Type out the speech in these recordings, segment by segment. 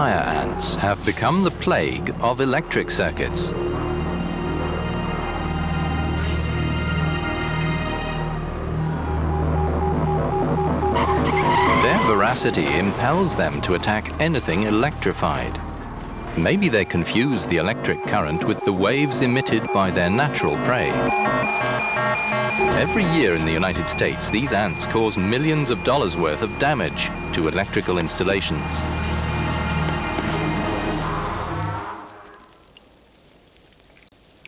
fire ants have become the plague of electric circuits. Their voracity impels them to attack anything electrified. Maybe they confuse the electric current with the waves emitted by their natural prey. Every year in the United States, these ants cause millions of dollars worth of damage to electrical installations.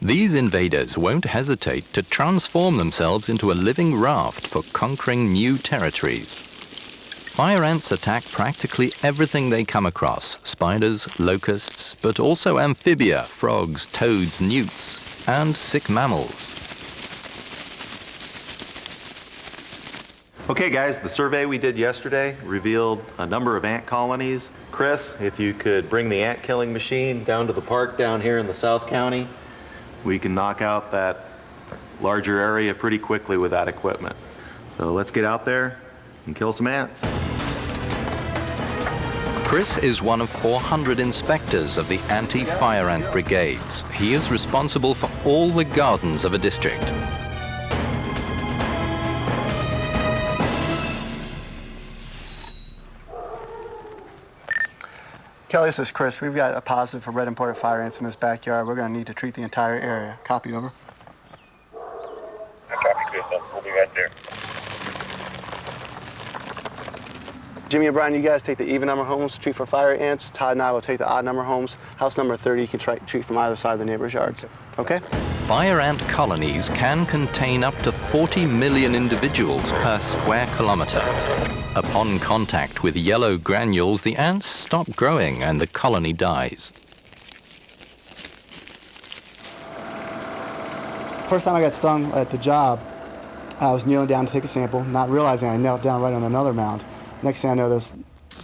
These invaders won't hesitate to transform themselves into a living raft for conquering new territories. Fire ants attack practically everything they come across: spiders, locusts, but also amphibia, frogs, toads, newts, and sick mammals. Okay guys, the survey we did yesterday revealed a number of ant colonies. Chris, if you could bring the ant killing machine down to the park down here in the South County, we can knock out that larger area pretty quickly with that equipment. So let's get out there and kill some ants. Chris is one of 400 inspectors of the anti-fire ant brigades. He is responsible for all the gardens of a district. Kelly, this is Chris. We've got a positive for red imported fire ants in this backyard. We're going to need to treat the entire area. Copy, over. Copy, Chris. We'll be right there. Jimmy and Brian, you guys take the even number homes, treat for fire ants. Todd and I will take the odd number homes. House number 30, you can treat from either side of the neighbor's yards. Okay? Fire ant colonies can contain up to 40 million individuals per square kilometer. Upon contact with yellow granules, the ants stop growing and the colony dies. First time I got stung at the job, I was kneeling down to take a sample, not realizing I knelt down right on another mound. Next thing I know, there's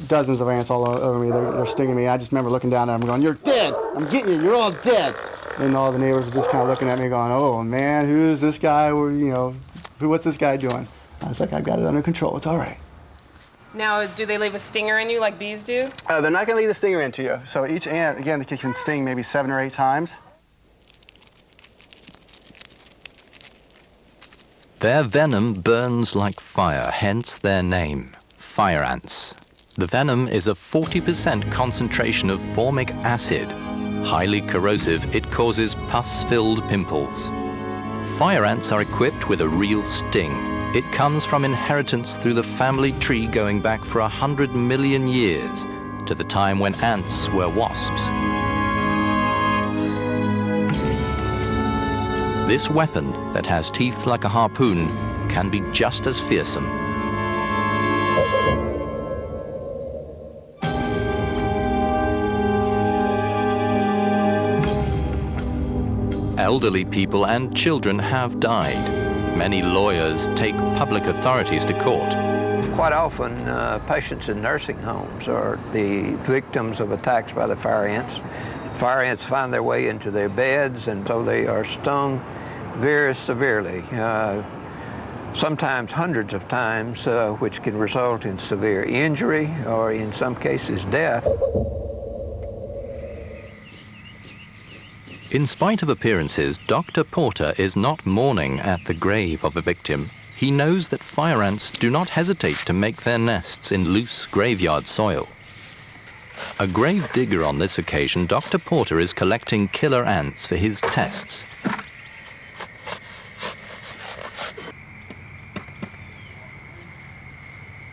dozens of ants all over me. They're stinging me. I just remember looking down at them going, "You're dead! I'm getting you! You're all dead!" And all the neighbors are just kind of looking at me going, "Oh man, who is this guy? What's this guy doing?" I was like, "I've got it under control. It's all right." Now, do they leave a stinger in you like bees do? They're not going to leave a stinger into you. So each ant, again, can sting maybe 7 or 8 times. Their venom burns like fire, hence their name, fire ants. The venom is a 40% concentration of formic acid. Highly corrosive, it causes pus-filled pimples. Fire ants are equipped with a real sting. It comes from inheritance through the family tree going back for 100 million years, to the time when ants were wasps. This weapon, that has teeth like a harpoon, can be just as fearsome. Elderly people and children have died. Many lawyers take public authorities to court. Quite often, patients in nursing homes are the victims of attacks by the fire ants. Fire ants find their way into their beds, and so they are stung very severely, sometimes hundreds of times, which can result in severe injury or in some cases death. In spite of appearances, Dr. Porter is not mourning at the grave of a victim. He knows that fire ants do not hesitate to make their nests in loose graveyard soil. A grave digger on this occasion, Dr. Porter is collecting killer ants for his tests.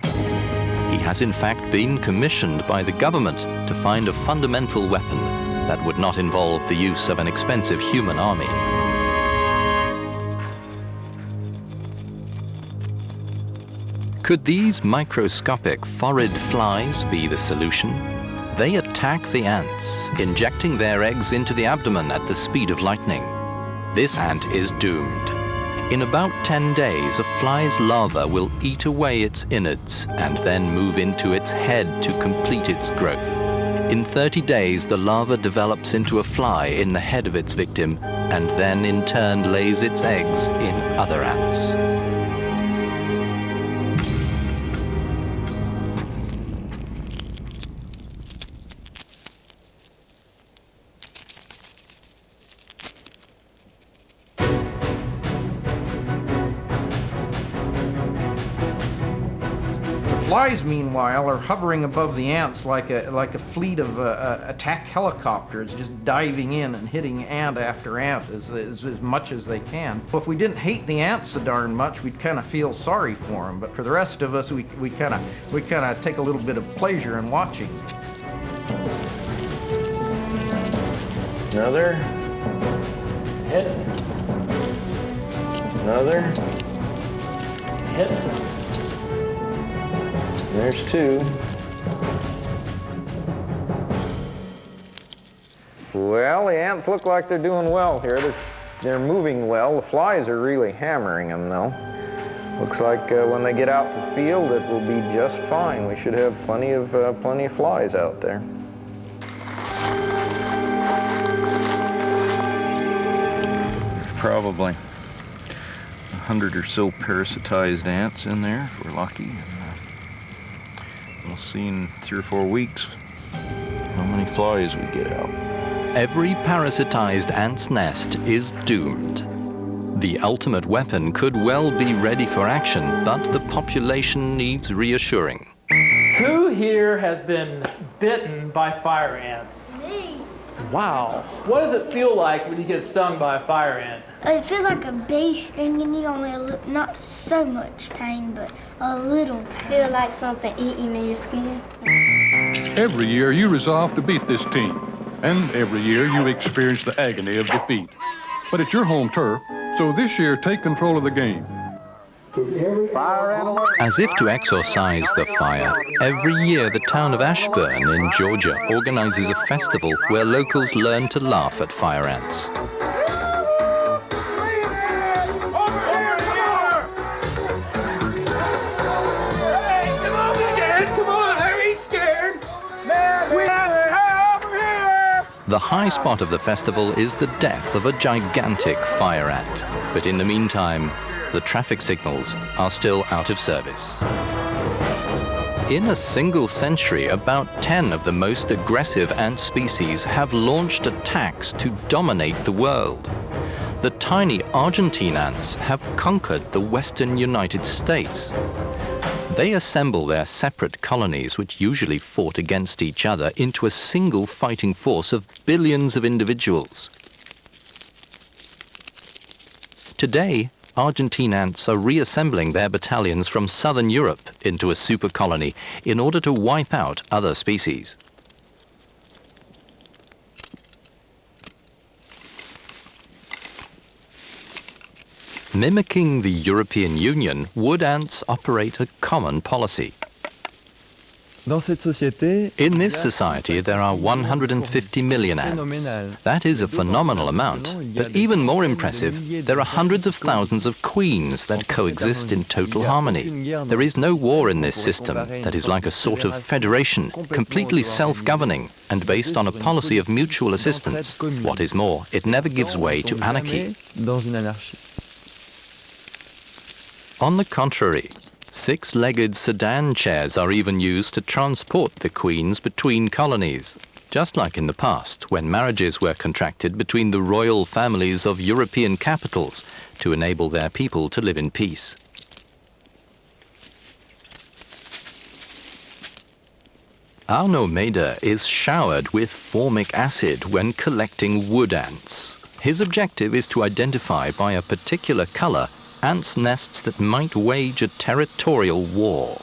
He has in fact been commissioned by the government to find a fundamental weapon that would not involve the use of an expensive human army. Could these microscopic phorid flies be the solution? They attack the ants, injecting their eggs into the abdomen at the speed of lightning. This ant is doomed. In about 10 days, a fly's larva will eat away its innards and then move into its head to complete its growth. In 30 days, the larva develops into a fly in the head of its victim and then in turn lays its eggs in other ants. flies, meanwhile, are hovering above the ants like a fleet of attack helicopters, just diving in and hitting ant after ant as much as they can. Well, if we didn't hate the ants so darn much, we'd kind of feel sorry for them. But for the rest of us, we kind of take a little bit of pleasure in watching. Another. Hit. Another. Hit. There's two. Well, the ants look like they're doing well here. They're moving well. The flies are really hammering them, though. Looks like when they get out to the field, it will be just fine. We should have plenty of flies out there. Probably 100 or so parasitized ants in there if we're lucky. We'll see in 3 or 4 weeks how many flies we get out. Every parasitized ant's nest is doomed. The ultimate weapon could well be ready for action, but the population needs reassuring. Who here has been bitten by fire ants? Me. Wow. What does it feel like when you get stung by a fire ant? It feels like a bee stinging you, only not so much pain, but a little pain. Feel like something eating in your skin. Every year you resolve to beat this team, and every year you experience the agony of defeat. But it's your home turf, so this year take control of the game. As if to exorcise the fire, every year the town of Ashburn in Georgia organizes a festival where locals learn to laugh at fire ants. The high spot of the festival is the death of a gigantic fire ant. But in the meantime, the traffic signals are still out of service. In a single century, about 10 of the most aggressive ant species have launched attacks to dominate the world. The tiny Argentine ants have conquered the western United States. They assemble their separate colonies, which usually fought against each other, into a single fighting force of billions of individuals. Today, Argentine ants are reassembling their battalions from southern Europe into a super colony in order to wipe out other species. Mimicking the European Union, wood ants operate a common policy. In this society, there are 150 million ants. That is a phenomenal amount, but even more impressive, there are hundreds of thousands of queens that coexist in total harmony. There is no war in this system that is like a sort of federation, completely self-governing and based on a policy of mutual assistance. What is more, it never gives way to anarchy. On the contrary, 6-legged sedan chairs are even used to transport the queens between colonies, just like in the past when marriages were contracted between the royal families of European capitals to enable their people to live in peace. Arno Maeder is showered with formic acid when collecting wood ants. His objective is to identify by a particular color ants' nests that might wage a territorial war.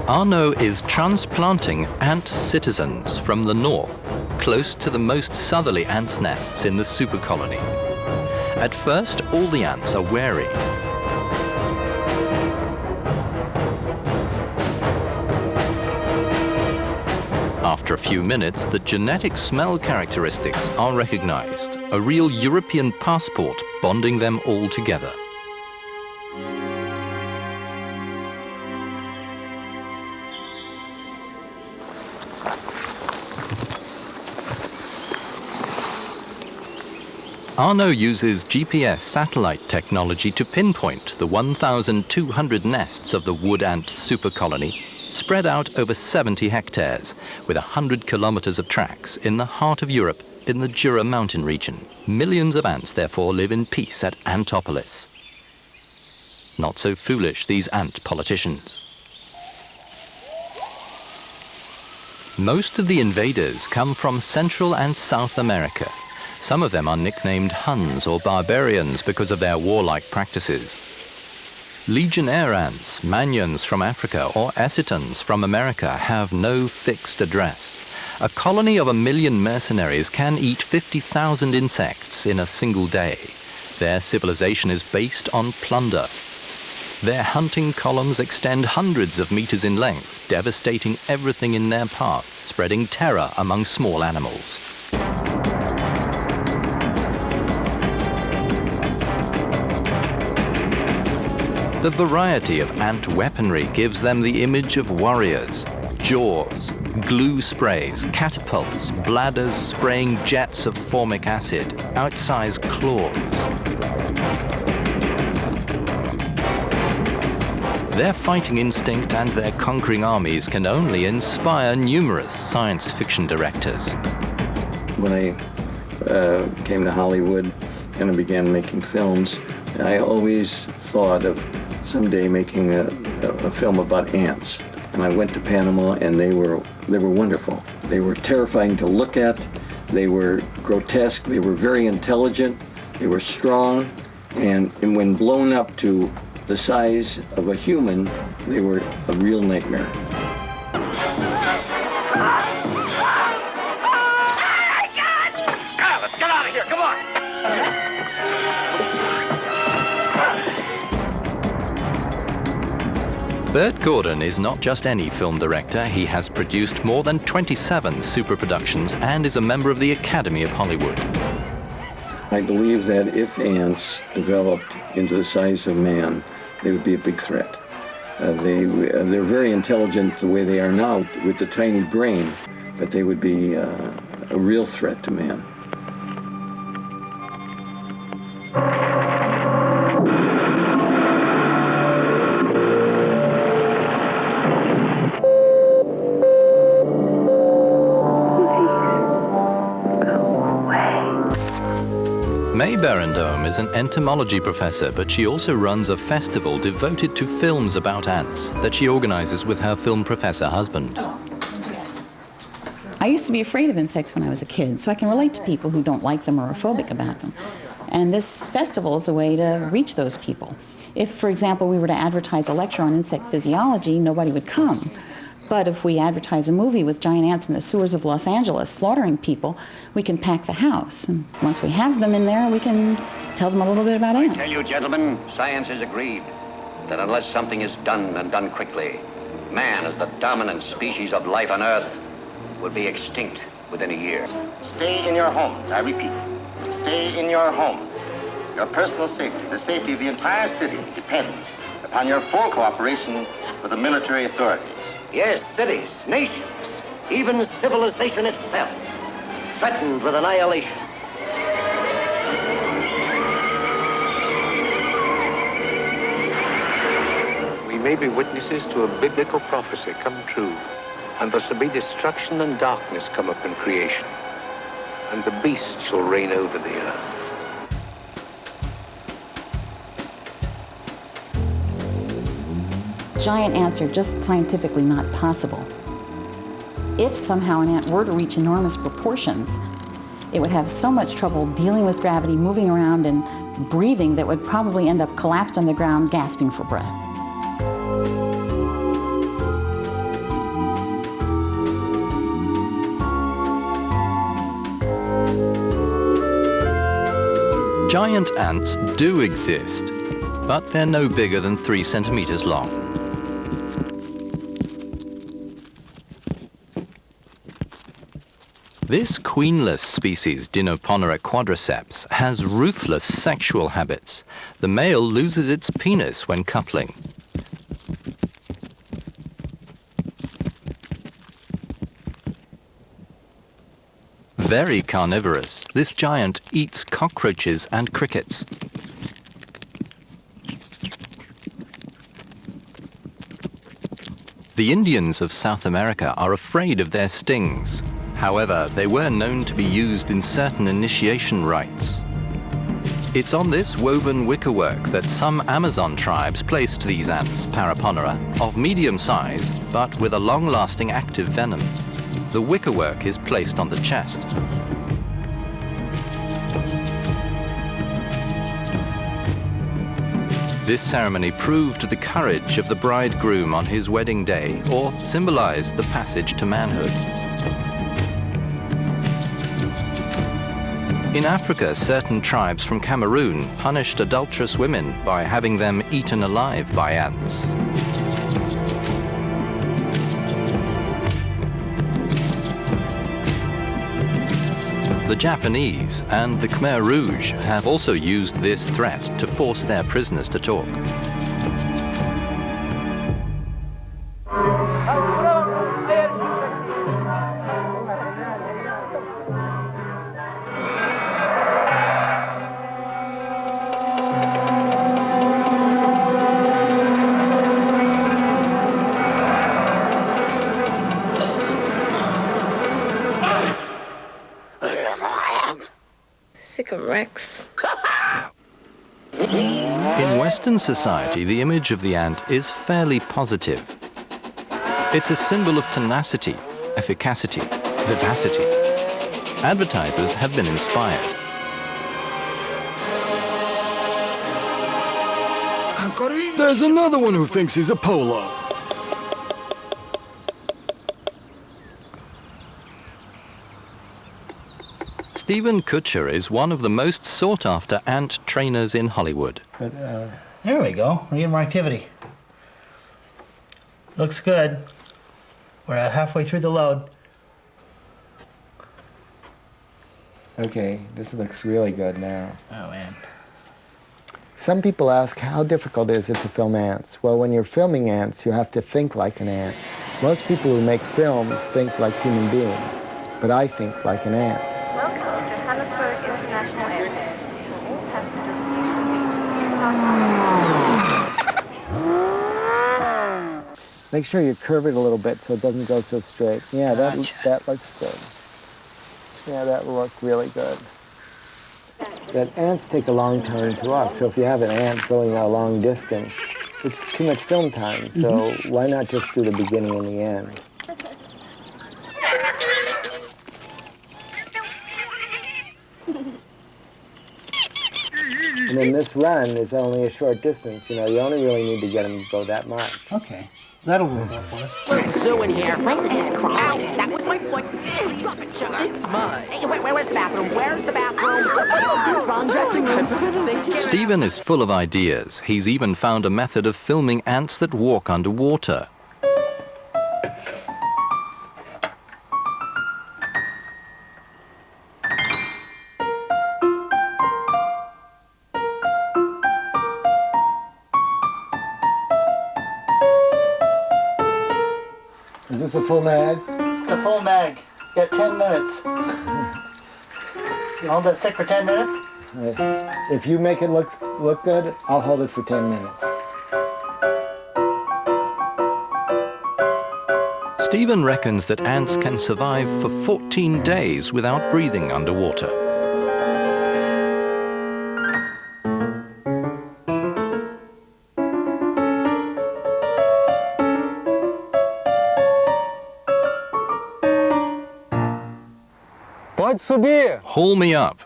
Arno is transplanting ant citizens from the north, close to the most southerly ants' nests in the super colony. At first, all the ants are wary. After a few minutes, the genetic smell characteristics are recognized, a real European passport bonding them all together. Arno uses GPS satellite technology to pinpoint the 1,200 nests of the wood ant super colony spread out over 70 hectares, with 100 kilometers of tracks in the heart of Europe, in the Jura mountain region. Millions of ants therefore live in peace at Antopolis. Not so foolish, these ant politicians. Most of the invaders come from Central and South America. Some of them are nicknamed Huns or barbarians because of their warlike practices. Legionnaire ants, Manions from Africa or Essitons from America have no fixed address. A colony of 1 million mercenaries can eat 50,000 insects in a single day. Their civilization is based on plunder. Their hunting columns extend hundreds of meters in length, devastating everything in their path, spreading terror among small animals. The variety of ant weaponry gives them the image of warriors. Jaws, glue sprays, catapults, bladders spraying jets of formic acid, outsized claws. Their fighting instinct and their conquering armies can only inspire numerous science fiction directors. When I came to Hollywood and I began making films, I always thought of someday making a film about ants. And I went to Panama, and they were wonderful. They were terrifying to look at. They were grotesque. They were very intelligent. They were strong. And when blown up to the size of a human, they were a real nightmare. Let's get out of here. Come on. Burt Gordon is not just any film director. He has produced more than 27 super productions and is a member of the Academy of Hollywood. I believe that if ants developed into the size of man, they would be a big threat. They're very intelligent the way they are now with the tiny brain, but they would be a real threat to man. May Berendome is an entomology professor, but she also runs a festival devoted to films about ants that she organizes with her film professor husband. I used to be afraid of insects when I was a kid, so I can relate to people who don't like them or are phobic about them. And this festival is a way to reach those people. If, for example, we were to advertise a lecture on insect physiology, nobody would come. But if we advertise a movie with giant ants in the sewers of Los Angeles slaughtering people, we can pack the house. And once we have them in there, we can tell them a little bit about ants. I tell you, gentlemen, science has agreed that unless something is done and done quickly, man, as the dominant species of life on Earth, will be extinct within a year. Stay in your homes, I repeat. Stay in your homes. Your personal safety, the safety of the entire city, depends upon your full cooperation with the military authorities. Yes, cities, nations, even civilization itself, threatened with annihilation. We may be witnesses to a biblical prophecy come true, and there shall be destruction and darkness come upon creation, and the beast shall reign over the earth. Giant ants are just scientifically not possible. If somehow an ant were to reach enormous proportions, it would have so much trouble dealing with gravity, moving around and breathing that would probably end up collapsed on the ground, gasping for breath. Giant ants do exist, but they're no bigger than 3 centimeters long. This queenless species, Dinoponera quadriceps, has ruthless sexual habits. The male loses its penis when coupling. Very carnivorous, this giant eats cockroaches and crickets. The Indians of South America are afraid of their stings. However, they were known to be used in certain initiation rites. It's on this woven wickerwork that some Amazon tribes placed these ants, Paraponera, of medium size, but with a long-lasting active venom. The wickerwork is placed on the chest. This ceremony proved the courage of the bridegroom on his wedding day, or symbolized the passage to manhood. In Africa, certain tribes from Cameroon punished adulterous women by having them eaten alive by ants. The Japanese and the Khmer Rouge have also used this threat to force their prisoners to talk. Rex. In Western society, the image of the ant is fairly positive. It's a symbol of tenacity, efficacity, vivacity. Advertisers have been inspired. There's another one who thinks he's a polo. Stephen Kutcher is one of the most sought-after ant trainers in Hollywood. There we go. We're getting more activity. Looks good. We're halfway through the load. Okay, this looks really good now. Oh, man. Some people ask, how difficult is it to film ants? Well, when you're filming ants, you have to think like an ant. Most people who make films think like human beings, but I think like an ant. Make sure you curve it a little bit so it doesn't go so straight. Yeah, that looks good. Yeah, that will look really good. That ants take a long time to walk, so if you have an ant going a long distance, it's too much film time, so why not just do the beginning and the end? And then this run is only a short distance, you know, you only really need to get them to go that much. Okay. That'll work out for us. We're zoo in here. Place is crowded. Ow, that was my foot. Drop it, sugar. It's mine. Hey, where's the bathroom? Where's the bathroom? Wrong dressing room. Stephen is full of ideas. He's even found a method of filming ants that walk underwater. Is this a full mag? It's a full mag. You got 10 minutes. You hold that stick for 10 minutes? If you make it look good, I'll hold it for 10 minutes. Stephen reckons that ants can survive for 14 days without breathing underwater. Haul me up.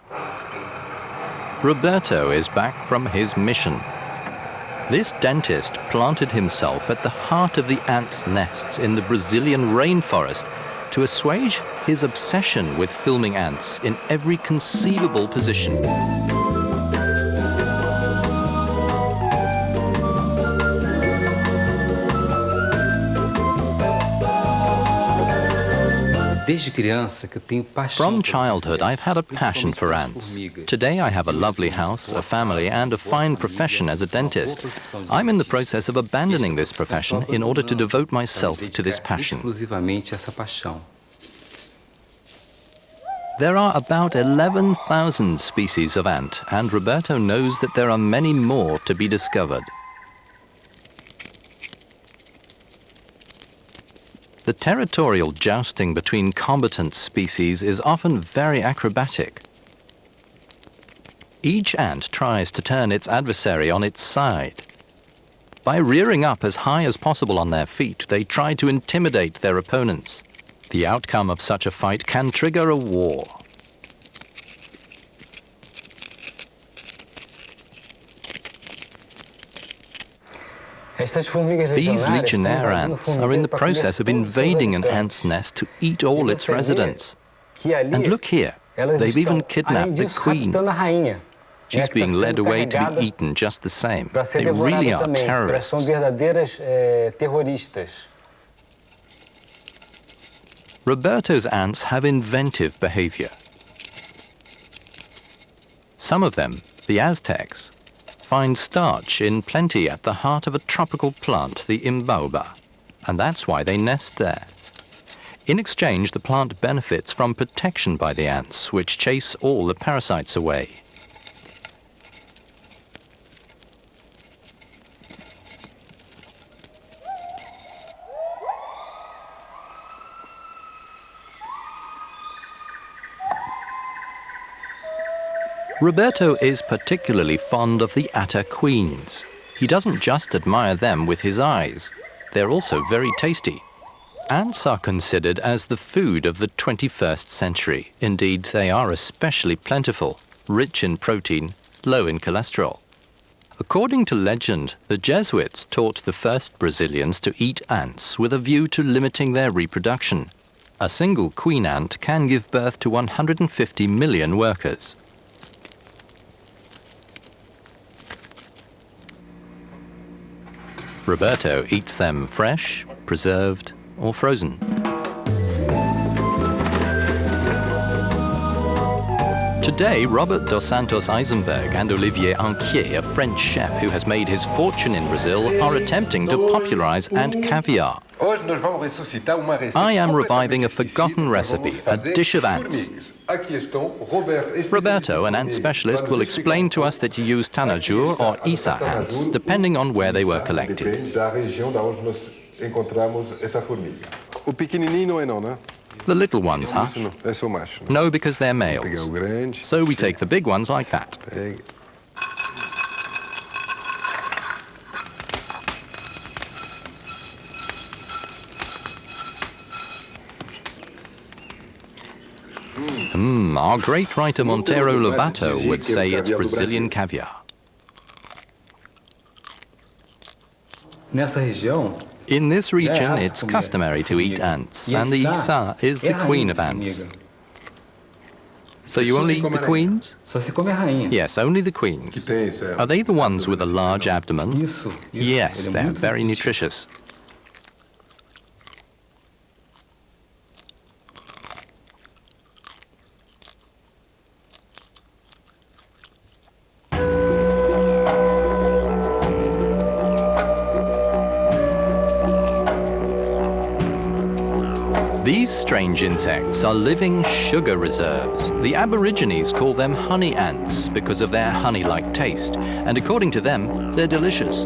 Roberto is back from his mission. This dentist planted himself at the heart of the ants' nests in the Brazilian rainforest to assuage his obsession with filming ants in every conceivable position. From childhood, I've had a passion for ants. Today I have a lovely house, a family, and a fine profession as a dentist. I'm in the process of abandoning this profession in order to devote myself to this passion. There are about 11,000 species of ant, and Roberto knows that there are many more to be discovered. The territorial jousting between combatant species is often very acrobatic. Each ant tries to turn its adversary on its side. By rearing up as high as possible on their feet, they try to intimidate their opponents. The outcome of such a fight can trigger a war. These legionnaire ants are in the process of invading an ant's nest to eat all its residents. And look here, they've even kidnapped the queen. She's being led away to be eaten just the same. They really are terrorists. Roberto's ants have inventive behavior. Some of them, the Aztecs, find starch in plenty at the heart of a tropical plant, the imbaoba, and that's why they nest there. In exchange, the plant benefits from protection by the ants, which chase all the parasites away. Roberto is particularly fond of the atta queens. He doesn't just admire them with his eyes. They're also very tasty. Ants are considered as the food of the 21st century. Indeed, they are especially plentiful, rich in protein, low in cholesterol. According to legend, the Jesuits taught the first Brazilians to eat ants with a view to limiting their reproduction. A single queen ant can give birth to 150 million workers. Roberto eats them fresh, preserved, or frozen. Today, Robert dos Santos Eisenberg and Olivier Anquier, a French chef who has made his fortune in Brazil, are attempting to popularize ant caviar. I am reviving a forgotten recipe, a dish of ants. Roberto, an ant specialist, will explain to us that you use Tanajur or Isa ants, depending on where they were collected. The little ones, huh? No, because they're males. So we take the big ones like that. Our great writer Monteiro Lobato would say it's Brazilian caviar. In this region, it's customary to eat ants, and the Isa is the queen of ants. So you only eat the queens? Yes, only the queens. Are they the ones with a large abdomen? Yes, they're very nutritious. These strange insects are living sugar reserves. The Aborigines call them honey ants because of their honey-like taste, and according to them, they're delicious.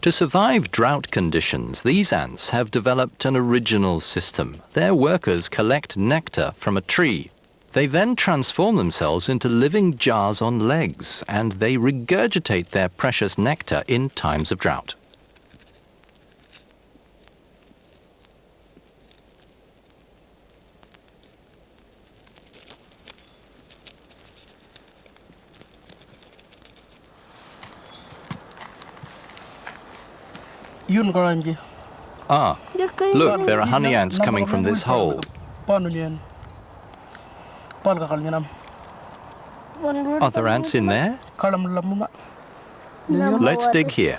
To survive drought conditions, these ants have developed an original system. Their workers collect nectar from a tree. They then transform themselves into living jars on legs, and they regurgitate their precious nectar in times of drought. Ah, look, there are honey ants coming from this hole. Are there ants in there? Let's dig here.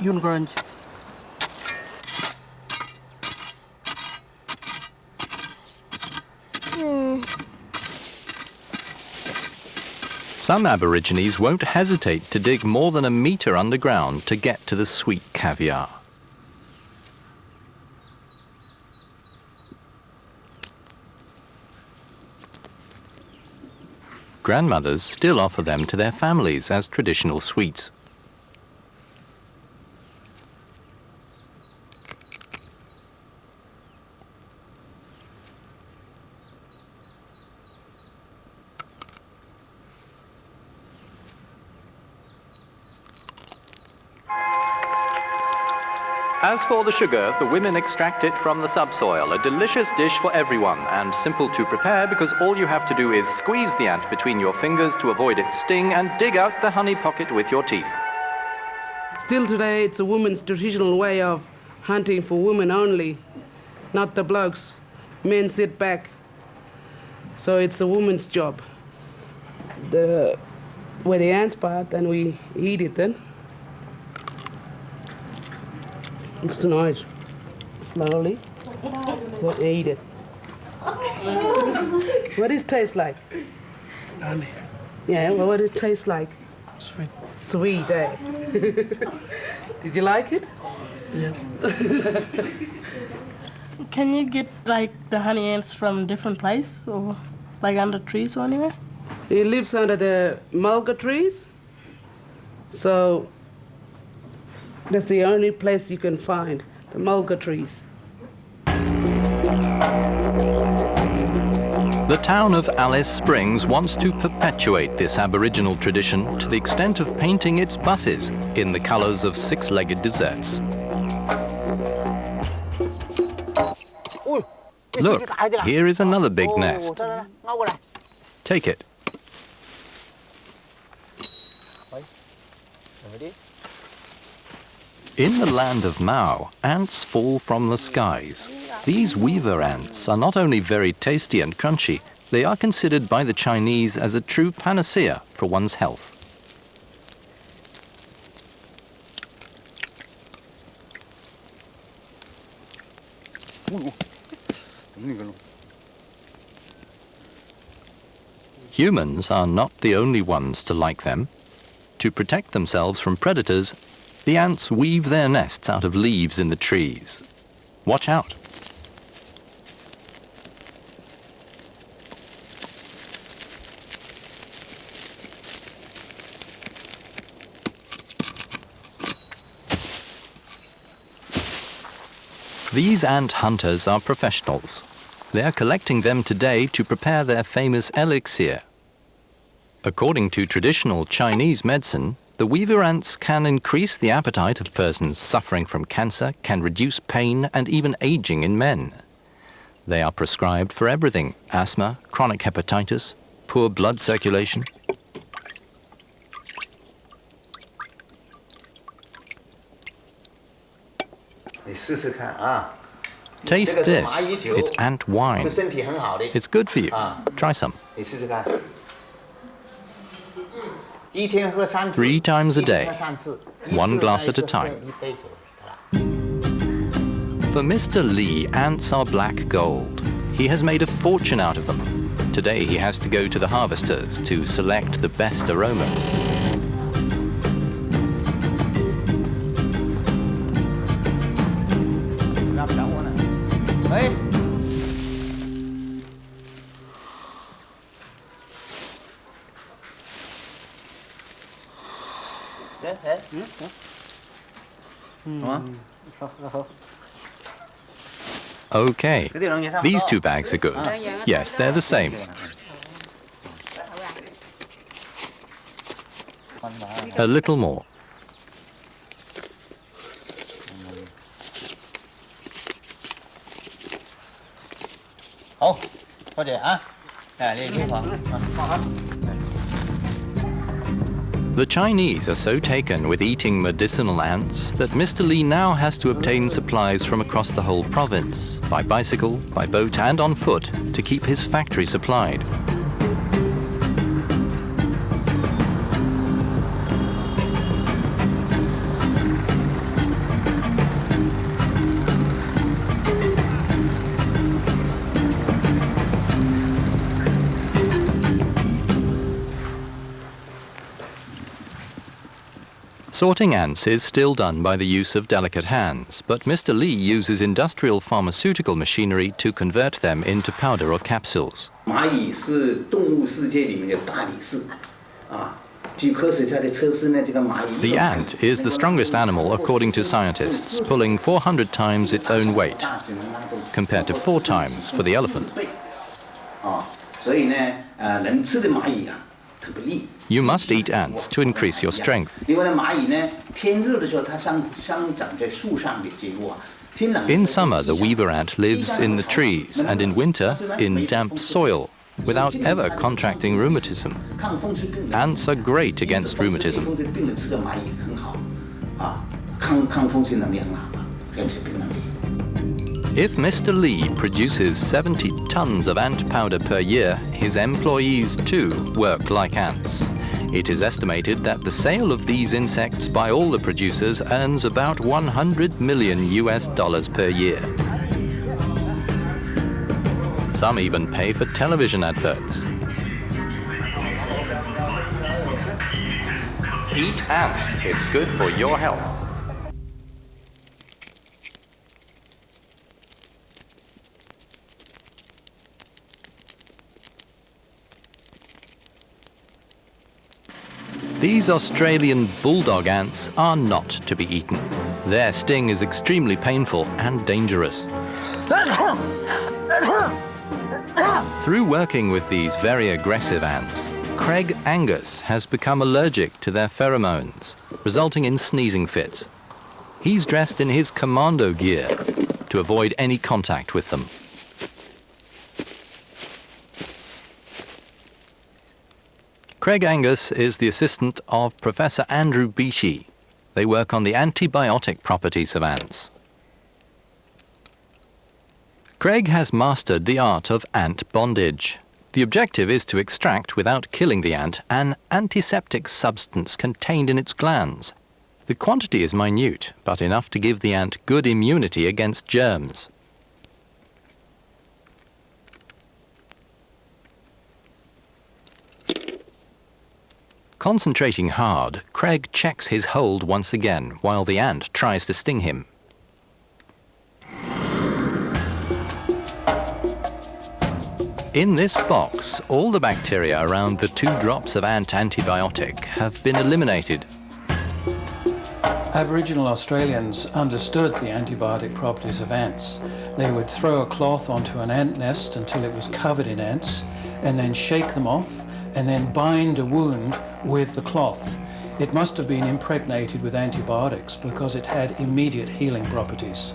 Some Aborigines won't hesitate to dig more than a meter underground to get to the sweet caviar. Grandmothers still offer them to their families as traditional sweets. As for the sugar, the women extract it from the subsoil, a delicious dish for everyone and simple to prepare because all you have to do is squeeze the ant between your fingers to avoid its sting and dig out the honey pocket with your teeth. Still today, it's a woman's traditional way of hunting for women only, not the blokes. Men sit back, so it's a woman's job. Where the ants part, and we eat it then. It's nice. Slowly. We'll eat it. What does it taste like? Yeah, well, what does it taste like? Sweet. Sweet, eh? Did you like it? Yes. Can you get like the honey ants from different places or like under trees or anywhere? It lives under the mulga trees. So that's the only place you can find, the mulga trees. The town of Alice Springs wants to perpetuate this Aboriginal tradition to the extent of painting its buses in the colors of six-legged deserts. Look, here is another big nest. Take it. In the land of Mao, ants fall from the skies. These weaver ants are not only very tasty and crunchy, they are considered by the Chinese as a true panacea for one's health. Humans are not the only ones to like them. To protect themselves from predators, the ants weave their nests out of leaves in the trees. Watch out. These ant hunters are professionals. They are collecting them today to prepare their famous elixir. According to traditional Chinese medicine, the weaver ants can increase the appetite of persons suffering from cancer, can reduce pain and even aging in men. They are prescribed for everything: asthma, chronic hepatitis, poor blood circulation. Taste this. It's ant wine. It's good for you. Try some. 3 times a day, 1 glass at a time. For Mr. Lee, ants are black gold. He has made a fortune out of them. Today he has to go to the harvesters to select the best aromas. Okay, these 2 bags are good. Yes, they're the same. A little more. The Chinese are so taken with eating medicinal ants that Mr. Lee now has to obtain supplies from across the whole province, by bicycle, by boat and on foot, to keep his factory supplied. Sorting ants is still done by the use of delicate hands, but Mr. Lee uses industrial pharmaceutical machinery to convert them into powder or capsules. 蚂蚁是动物世界里面的大理石啊。 The ant is the strongest animal according to scientists, pulling 400 times its own weight, compared to 4 times for the elephant. You must eat ants to increase your strength. In summer, the weaver ant lives in the trees, and in winter, in damp soil, without ever contracting rheumatism. Ants are great against rheumatism. If Mr. Lee produces 70 tons of ant powder per year, his employees too work like ants. It is estimated that the sale of these insects by all the producers earns about $100 million per year. Some even pay for television adverts. Eat ants, it's good for your health. These Australian bulldog ants are not to be eaten. Their sting is extremely painful and dangerous. Through working with these very aggressive ants, Craig Angus has become allergic to their pheromones, resulting in sneezing fits. He's dressed in his commando gear to avoid any contact with them. Craig Angus is the assistant of Professor Andrew Beattie. They work on the antibiotic properties of ants. Craig has mastered the art of ant bondage. The objective is to extract, without killing the ant, an antiseptic substance contained in its glands. The quantity is minute, but enough to give the ant good immunity against germs. Concentrating hard, Craig checks his hold once again while the ant tries to sting him. In this box, all the bacteria around the 2 drops of ant antibiotic have been eliminated. Aboriginal Australians understood the antibiotic properties of ants. They would throw a cloth onto an ant nest until it was covered in ants, and then shake them off, and then bind a wound with the cloth. It must have been impregnated with antibiotics because it had immediate healing properties.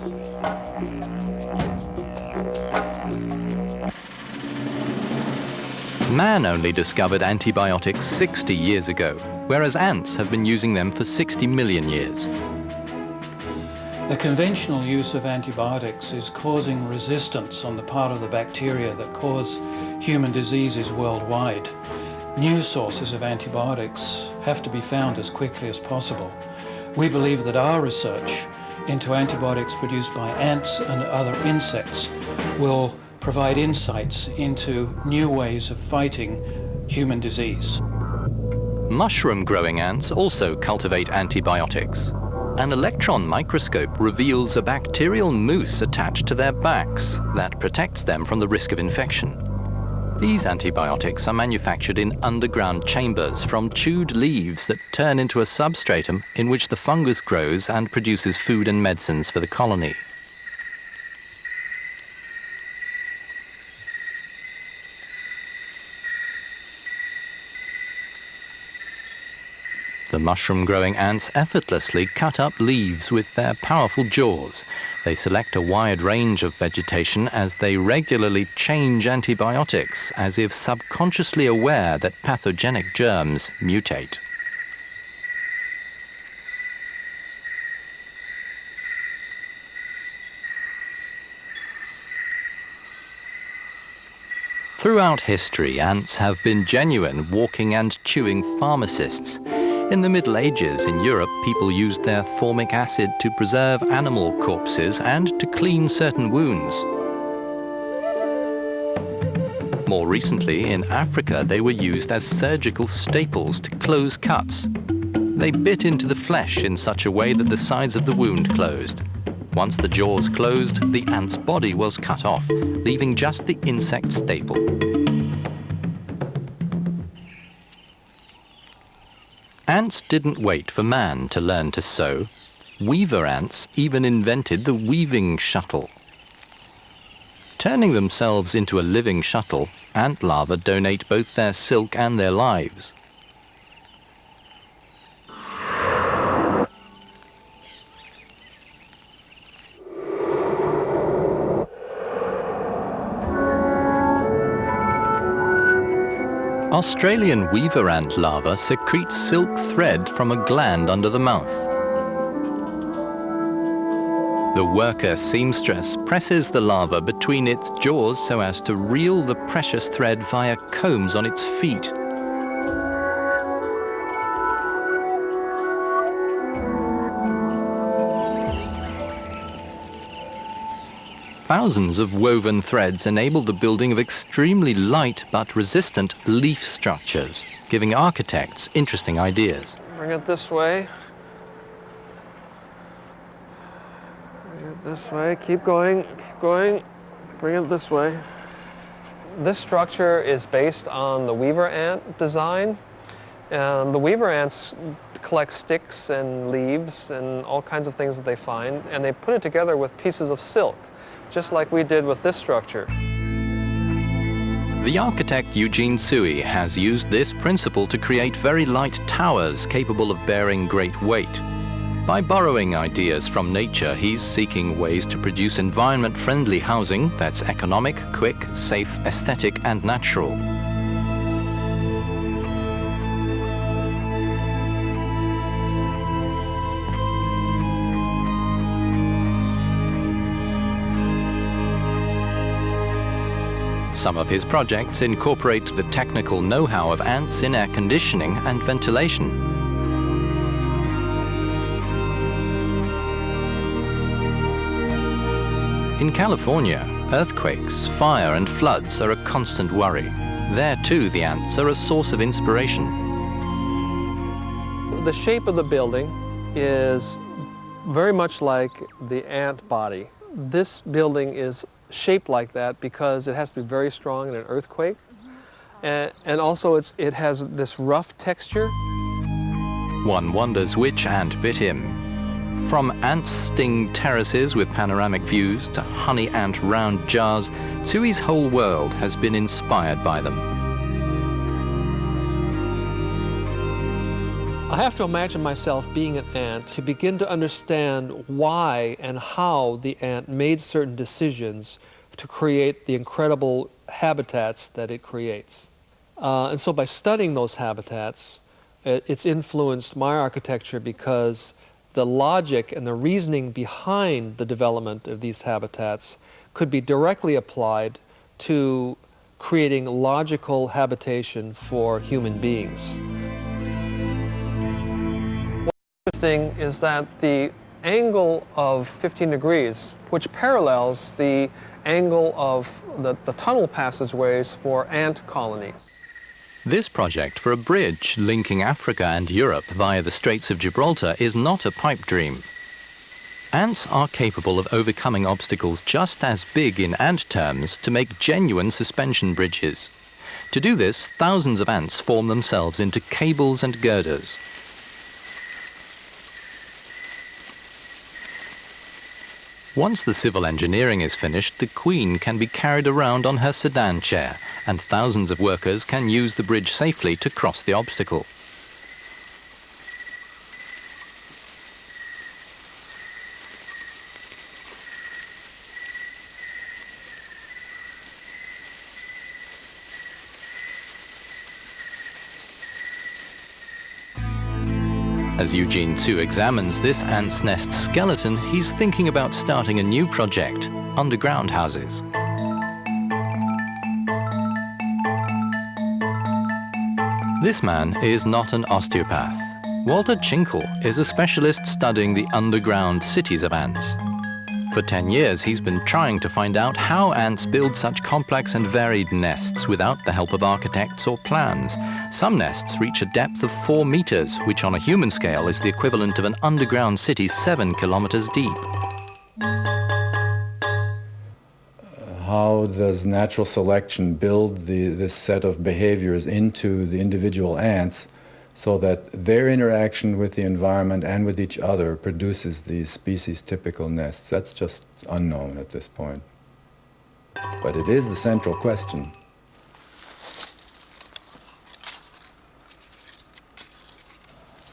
Man only discovered antibiotics 60 years ago, whereas ants have been using them for 60 million years. The conventional use of antibiotics is causing resistance on the part of the bacteria that cause human diseases worldwide. New sources of antibiotics have to be found as quickly as possible. We believe that our research into antibiotics produced by ants and other insects will provide insights into new ways of fighting human disease. Mushroom-growing ants also cultivate antibiotics. An electron microscope reveals a bacterial mousse attached to their backs that protects them from the risk of infection. These antibiotics are manufactured in underground chambers from chewed leaves that turn into a substratum in which the fungus grows and produces food and medicines for the colony. The mushroom-growing ants effortlessly cut up leaves with their powerful jaws. They select a wide range of vegetation as they regularly change antibiotics, as if subconsciously aware that pathogenic germs mutate. Throughout history, ants have been genuine walking and chewing pharmacists. In the Middle Ages in Europe, people used their formic acid to preserve animal corpses and to clean certain wounds. More recently, in Africa, they were used as surgical staples to close cuts. They bit into the flesh in such a way that the sides of the wound closed. Once the jaws closed, the ant's body was cut off, leaving just the insect staple. Ants didn't wait for man to learn to sew. Weaver ants even invented the weaving shuttle. Turning themselves into a living shuttle, ant larvae donate both their silk and their lives. Australian weaver ant larvae secrete silk thread from a gland under the mouth. The worker seamstress presses the larva between its jaws so as to reel the precious thread via combs on its feet. Thousands of woven threads enable the building of extremely light but resistant leaf structures, giving architects interesting ideas. Bring it this way. Bring it this way. Keep going. Keep going. Bring it this way. This structure is based on the weaver ant design. The weaver ants collect sticks and leaves and all kinds of things that they find, and they put it together with pieces of silk, just like we did with this structure. The architect Eugene Suey has used this principle to create very light towers capable of bearing great weight. By borrowing ideas from nature, he's seeking ways to produce environment-friendly housing that's economic, quick, safe, aesthetic, and natural. Some of his projects incorporate the technical know-how of ants in air conditioning and ventilation. In California, earthquakes, fire and floods are a constant worry. There too, the ants are a source of inspiration. The shape of the building is very much like the ant body. This building is shaped like that because it has to be very strong in an earthquake, and also it has this rough texture. One wonders which ant bit him. From ant sting terraces with panoramic views to honey ant round jars, Suey's whole world has been inspired by them. I have to imagine myself being an ant to begin to understand why and how the ant made certain decisions to create the incredible habitats that it creates. And so by studying those habitats, it's influenced my architecture because the logic and the reasoning behind the development of these habitats could be directly applied to creating logical habitation for human beings. Interesting is that the angle of 15 degrees, which parallels the angle of the tunnel passageways for ant colonies. This project for a bridge linking Africa and Europe via the Straits of Gibraltar is not a pipe dream. Ants are capable of overcoming obstacles just as big in ant terms to make genuine suspension bridges. To do this, thousands of ants form themselves into cables and girders. Once the civil engineering is finished, the Queen can be carried around on her sedan chair, and thousands of workers can use the bridge safely to cross the obstacle. As Eugene Tsu examines this ant's nest skeleton, he's thinking about starting a new project, underground houses. This man is not an osteopath. Walter Chinkel is a specialist studying the underground cities of ants. For 10 years, he's been trying to find out how ants build such complex and varied nests without the help of architects or plans. Some nests reach a depth of 4 meters, which on a human scale is the equivalent of an underground city 7 kilometers deep. How does natural selection build this set of behaviors into the individual ants so that their interaction with the environment and with each other produces these species-typical nests? That's just unknown at this point. But it is the central question.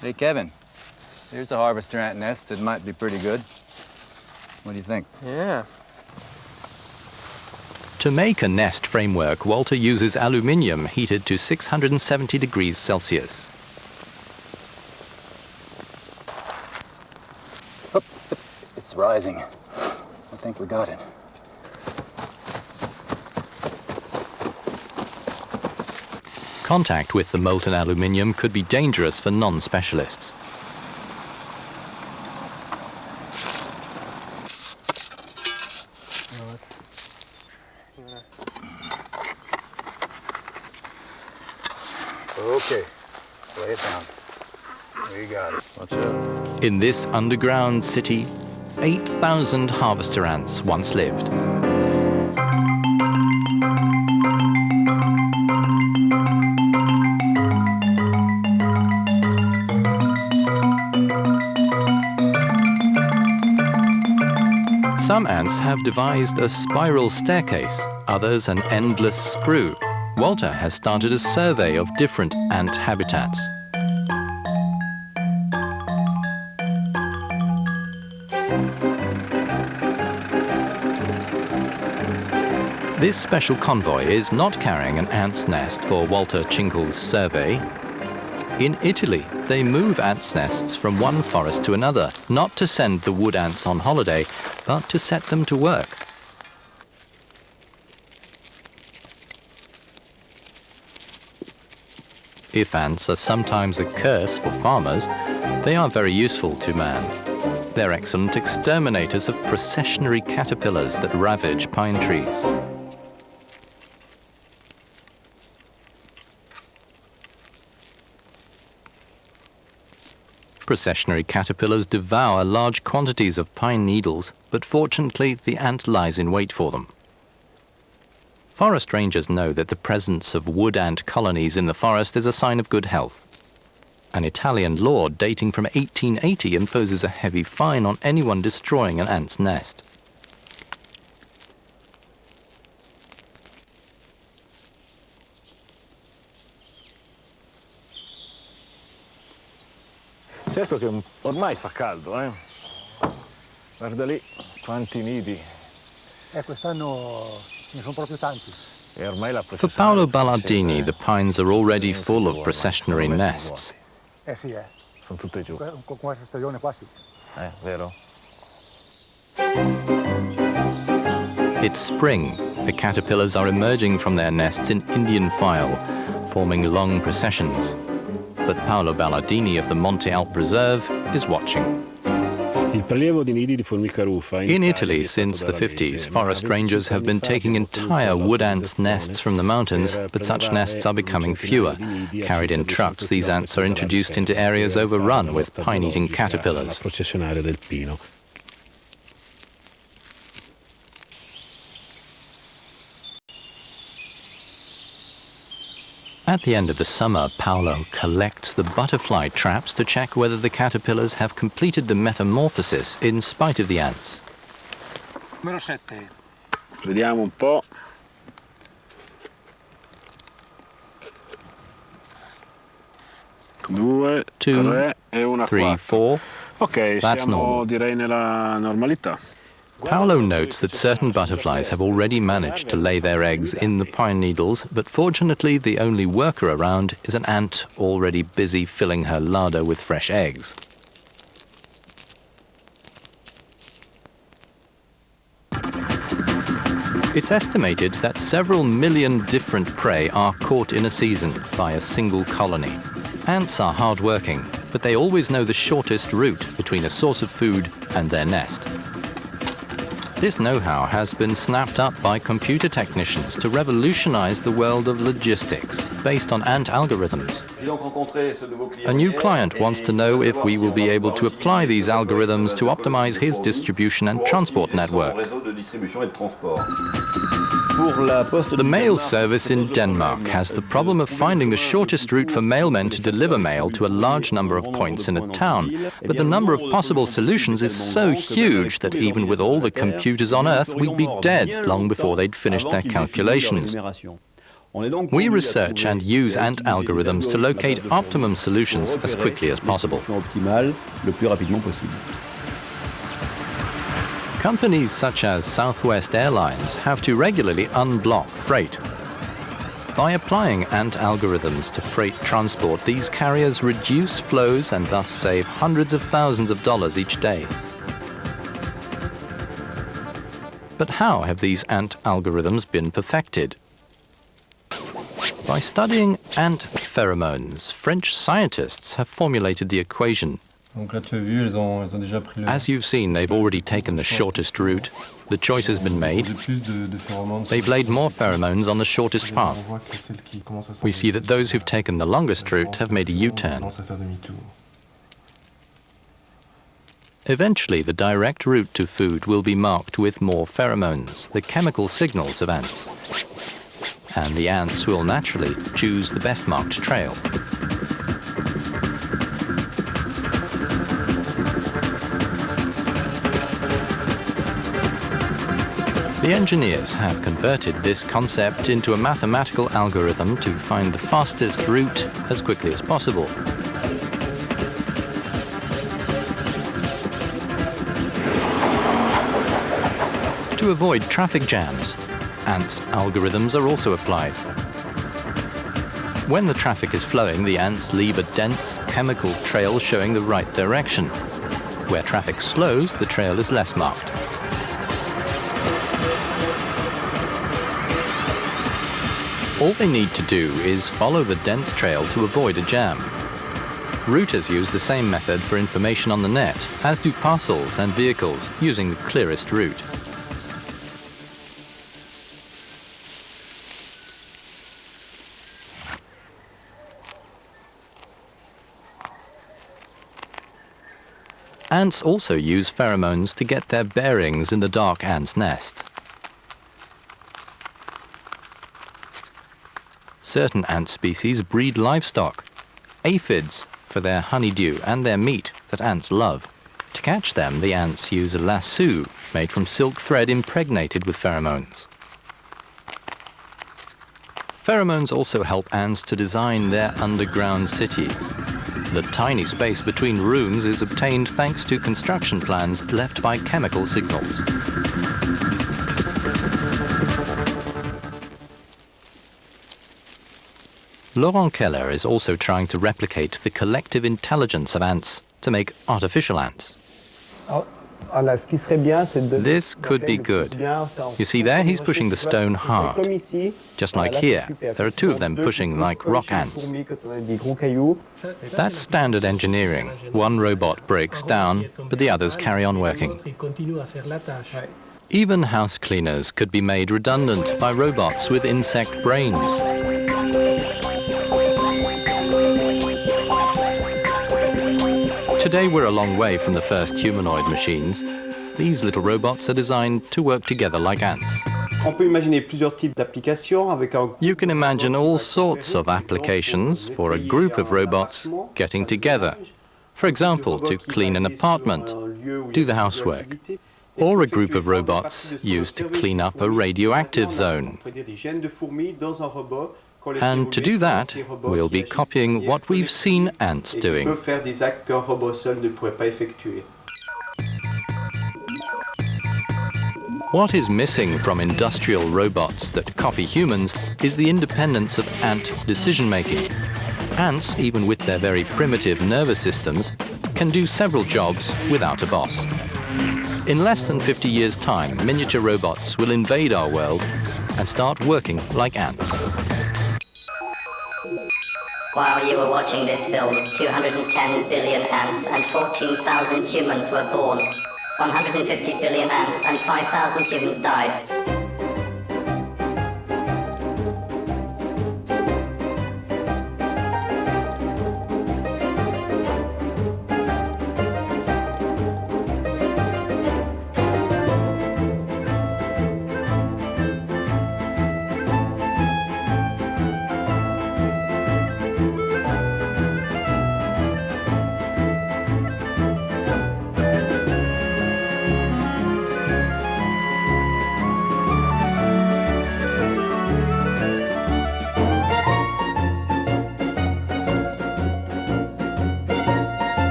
Hey, Kevin, here's a harvester ant nest that might be pretty good. What do you think? Yeah. To make a nest framework, Walter uses aluminium heated to 670 degrees Celsius. It's rising. I think we got it. Contact with the molten aluminium could be dangerous for non-specialists. Okay, lay it down. We got it. Watch out. In this underground city, 8,000 harvester ants once lived. Some ants have devised a spiral staircase, others an endless screw. Walter has started a survey of different ant habitats. This special convoy is not carrying an ant's nest for Walter Chinkle's survey. In Italy, they move ants' nests from one forest to another, not to send the wood ants on holiday, but to set them to work. If ants are sometimes a curse for farmers, they are very useful to man. They're excellent exterminators of processionary caterpillars that ravage pine trees. Processionary caterpillars devour large quantities of pine needles, but fortunately the ant lies in wait for them. Forest rangers know that the presence of wood ant colonies in the forest is a sign of good health. An Italian law dating from 1880 imposes a heavy fine on anyone destroying an ant's nest. Certo che ormai fa caldo, eh? Guarda lì, quanti nidi. Quest'anno ne sono proprio tanti. E ormai la For Paolo Ballardini, the pines are already full of processionary nests. Sì, Sono tutte giù. con questa stagione qua sì. Vero? It's spring. The caterpillars are emerging from their nests in Indian file, forming long processions. But Paolo Ballardini of the Monte Alp Reserve is watching. In Italy, since the 50s, forest rangers have been taking entire wood ants' nests from the mountains, but such nests are becoming fewer. Carried in trucks, these ants are introduced into areas overrun with pine-eating caterpillars. At the end of the summer, Paolo collects the butterfly traps to check whether the caterpillars have completed the metamorphosis in spite of the ants. Numero 7. Vediamo un po'. 2, 3 e una 3, 4. Ok, That's siamo normal. direi nella normalità. Paolo notes that certain butterflies have already managed to lay their eggs in the pine needles, but fortunately the only worker around is an ant already busy filling her larder with fresh eggs. It's estimated that several million different prey are caught in a season by a single colony. Ants are hard-working, but they always know the shortest route between a source of food and their nest. This know-how has been snapped up by computer technicians to revolutionize the world of logistics based on ant algorithms. A new client wants to know if we will be able to apply these algorithms to optimize his distribution and transport network. The mail service in Denmark has the problem of finding the shortest route for mailmen to deliver mail to a large number of points in a town, but the number of possible solutions is so huge that even with all the computers on Earth, we'd be dead long before they'd finished their calculations. We research and use ant algorithms to locate optimum solutions as quickly as possible. Companies such as Southwest Airlines have to regularly unblock freight. By applying ant algorithms to freight transport, these carriers reduce flows and thus save hundreds of thousands of dollars each day. But how have these ant algorithms been perfected? By studying ant pheromones, French scientists have formulated the equation. As you've seen, they've already taken the shortest route. The choice has been made. They've laid more pheromones on the shortest path. We see that those who've taken the longest route have made a U-turn. Eventually, the direct route to food will be marked with more pheromones, the chemical signals of ants. And the ants will naturally choose the best marked trail. The engineers have converted this concept into a mathematical algorithm to find the fastest route as quickly as possible. To avoid traffic jams, ants' algorithms are also applied. When the traffic is flowing, the ants leave a dense chemical trail showing the right direction. Where traffic slows, the trail is less marked. All they need to do is follow the dense trail to avoid a jam. Routers use the same method for information on the net, as do parcels and vehicles, using the clearest route. Ants also use pheromones to get their bearings in the dark ant's nest. Certain ant species breed livestock, aphids, for their honeydew and their meat that ants love. To catch them, the ants use a lasso made from silk thread impregnated with pheromones. Pheromones also help ants to design their underground cities. The tiny space between rooms is obtained thanks to construction plans left by chemical signals. Laurent Keller is also trying to replicate the collective intelligence of ants to make artificial ants. This could be good. You see there, he's pushing the stone hard. Just like here, there are two of them pushing like rock ants. That's standard engineering. One robot breaks down, but the others carry on working. Even house cleaners could be made redundant by robots with insect brains. Today we're a long way from the first humanoid machines. These little robots are designed to work together like ants. You can imagine all sorts of applications for a group of robots getting together. For example, to clean an apartment, do the housework. Or a group of robots used to clean up a radioactive zone. And to do that, we'll be copying what we've seen ants doing. What is missing from industrial robots that copy humans is the independence of ant decision-making. Ants, even with their very primitive nervous systems, can do several jobs without a boss. In less than 50 years' time, miniature robots will invade our world and start working like ants. While you were watching this film, 210 billion ants and 14,000 humans were born. 150 billion ants and 5,000 humans died.